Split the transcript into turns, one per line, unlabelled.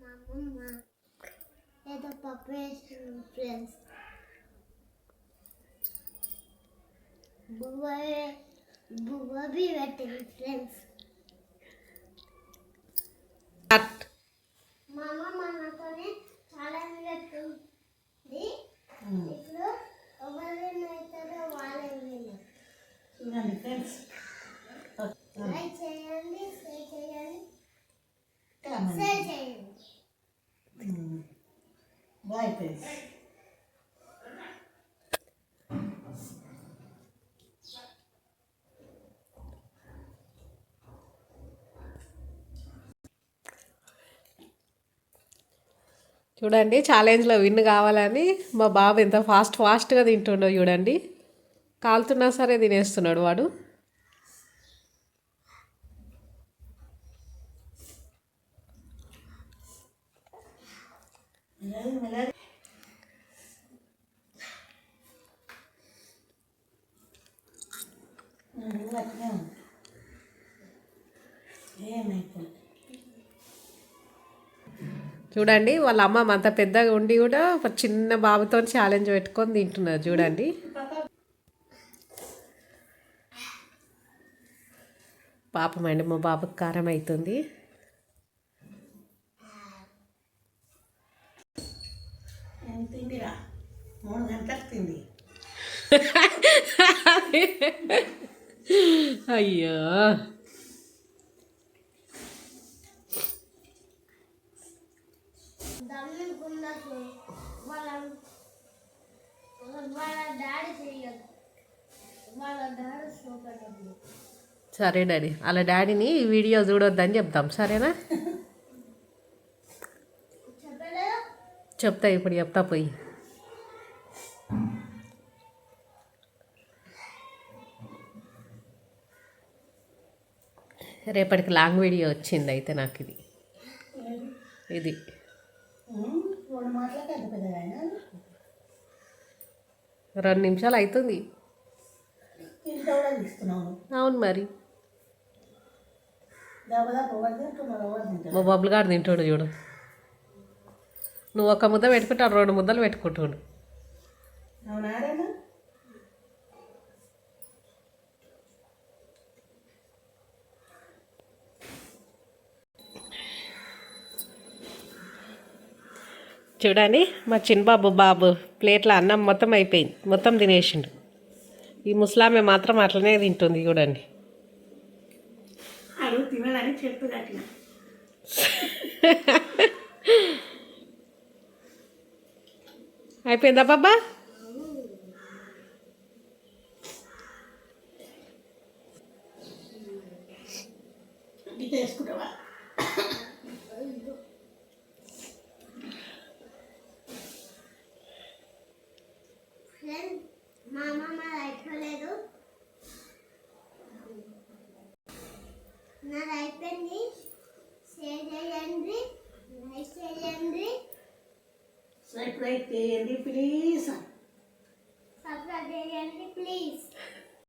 మా అమ్మమ్మ ఏదో పప్పు వేస్తుంది ఫ్రెండ్స్. బువ్వబి పెట్టింది ఫ్రెండ్స్. మా అమ్మమ్మ నాతోనే ఛాలెంజ్ పెట్టింది. ఇప్పుడు ఎవరు అవుతారో వాళ్ళే విన్నారు.
చూడండి ఫ్రెండ్స్,
లైక్ చేయండి, షేర్ చేయండి,
కామెంట్
షేర్ చేయండి.
Bye friends.
చూడండి, ఛాలెంజ్లో విన్ కావాలని మా బాబు ఎంత ఫాస్ట్గా తింటుండో చూడండి. కాలుతున్నా సరే తినేస్తున్నాడు వాడు. చూడండి, వాళ్ళ అమ్మ అంత పెద్దగా ఉండి కూడా ఒక చిన్న బాబుతో ఛాలెంజ్ పెట్టుకొని తింటున్నారు చూడండి. పాపమండి, మా బాబుకి కారం అవుతుంది.
తిండిరా 3 గంటలకు తిండి.
అయ్యో, సరే డాడీ, వాళ్ళ డాడీని ఈ వీడియో చూడొద్దని చెప్తాం, సరేనా? చెప్తా, ఇప్పుడు చెప్తా పోయి. రేపటికి లాంగ్ వీడియో వచ్చింది అయితే నాకు ఇది 2 నిమిషాలు అవుతుంది. అవును మరి, మా బబ్బులు గారు తింటాడు చూడు. నువ్వు 1 ముద్ద పెట్టుకుంటావు, 2 ముద్దలు పెట్టుకుంటాడు. చూడండి, మా చిన్నబాబు ప్లేట్లో అన్నం మొత్తం అయిపోయింది, మొత్తం తినేసిండు. ఈ ముసలామె మాత్రం అట్లనే తింటుంది చూడండి.
తినడానికి చెప్పు కట్టిన.
అయిపోయిందా బాబా?
తీసుకుంటావా?
మా అమ్మమ్మ అయిపోలేదు, నాది అయిపోయింది. షేర్ చేయండి, లైక్ చేయండి,
సబ్స్క్రైబ్ చేయండి ప్లీజ్.